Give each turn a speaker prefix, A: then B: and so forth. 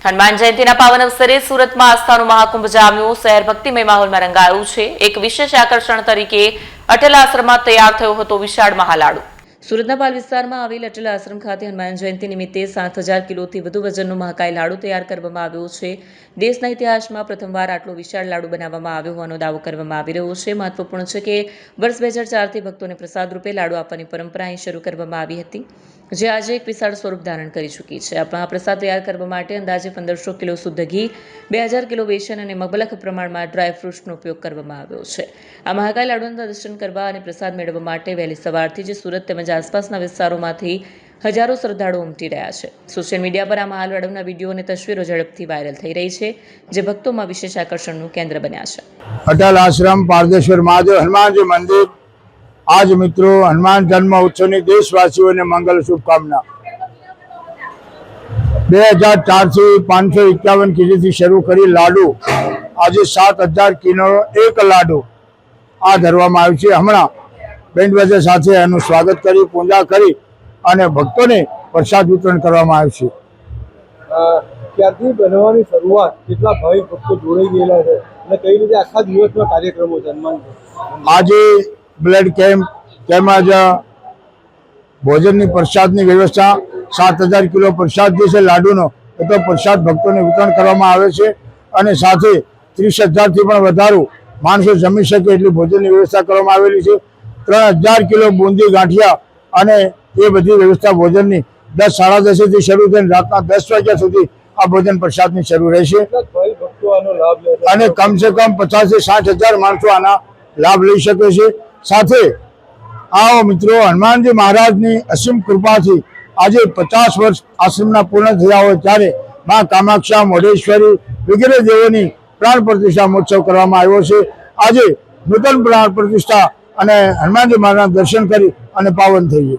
A: હનુમાન જયંતીના પાવન અવસરે સુરતમાં આસ્થાનો મહાકુંભ જામ્યો। શહેર ભક્તિમય માહોલમાં રંગાયું છે। એક વિશેષ આકર્ષણ તરીકે અટલ આશ્રમમાં તૈયાર થયો હતો વિશાળ મહાલાડુ। સુરતના પાલ વિસ્તારમાં આવેલ અટલ આશ્રમ ખાતે હનુમાન જયંતિ નિમિત્તે 7000 કિલોથી વધુ વજનનો મહાકાય લાડુ તૈયાર કરવામાં આવ્યો છે। દેશના ઇતિહાસમાં પ્રથમવાર આટલો વિશાળ લાડુ બનાવવામાં આવ્યો હોવાનો દાવો કરવામાં આવી રહ્યો છે। મહત્વપૂર્ણ છે કે વર્ષ 2004થી ભક્તોને પ્રસાદ રૂપે લાડુ આપવાની પરંપરા અહીં શરૂ કરવામાં આવી હતી, જે આજે એક વિશાળ સ્વરૂપ ધારણ કરી ચૂકી છે। આ પ્રસાદ તૈયાર કરવા માટે અંદાજે 1500 કિલો શુદ્ધ ઘી, 2000 કિલો બેસન અને મબલખ પ્રમાણમાં ડ્રાય ફ્રૂટ્સનો ઉપયોગ કરવામાં આવ્યો છે। આ મહાકાય લાડુના દર્શન કરવા અને પ્રસાદ મેળવવા માટે વહેલી સવારથી જ સુરત તેમજ આસપાસના વિસ્તારોમાંથી હજારો શ્રદ્ધાળુઓ ઉમટી રહ્યા છે। સોશિયલ મીડિયા પર આ મહાલાડુના વિડીયો અને તસવીરો ઝડપથી વાયરલ થઈ રહી છે, જે ભક્તોમાં વિશેષ આકર્ષણનું કેન્દ્ર બન્યા છે।
B: અટલ આશ્રમ પારદેશ્વર મહાદેવ હનુમાનજી મંદિર। आज मित्रों हनुमान जन्म उत्सव ने देशवासियों ने मंगल शुभकामना। 2004 से 551 केजी थी शुरू करी लाडू आज 7000 किलो एक लाडू आ धरवामां आव्यो छे। हमणां बेंड बाजा साथे एनुं स्वागत करी पूजा करी अने भक्तोने प्रसाद वितरण करवामां आव्युं छे।
C: क्यारथी बनवानी शरूआत કેટલા ભાઈ ભક્તો જોડાઈ ગયેલા છે અને કઈ રીતે આખા દિવસનો કાર્યક્રમો જન્માન
B: આજે ब्लड केम्प તેમજ ભોજનની પ્રસાદની વ્યવસ્થા 7000 કિલો પ્રસાદ જે છે લાડુનો એ તો પ્રસાદ ભક્તોને વિતરણ કરવામાં આવે છે અને સાથે 30000 થી પણ વધારે માણસો જમી શકે એટલી ભોજનની વ્યવસ્થા કરવામાં આવેલી છે। 3000 કિલો બુંદી ગાંઠિયા અને એ બધી વ્યવસ્થા ભોજનની 10 સાડા 10 થી શરૂ થઈને રાતના 10 વાગ્યા સુધી આ ભોજન પ્રસાદની શરૂ રહેશે અને કમસે કમ 50 થી 60000 માણસો આના લાભ લઈ શકે છે। સાથે आओ मित्रों हनुमान जी महाराज की असीम कृपा थी आज 50 वर्ष आश्रमना पूर्ण थया होय त्यारे मां कामाक्षा मोडेश्वरी वगैरह देवोनी प्राण प्रतिष्ठा महोत्सव करवामां आव्यो छे। आज नूतन प्राण प्रतिष्ठा अने हनुमान जी महाराज दर्शन करी अने पावन थईए।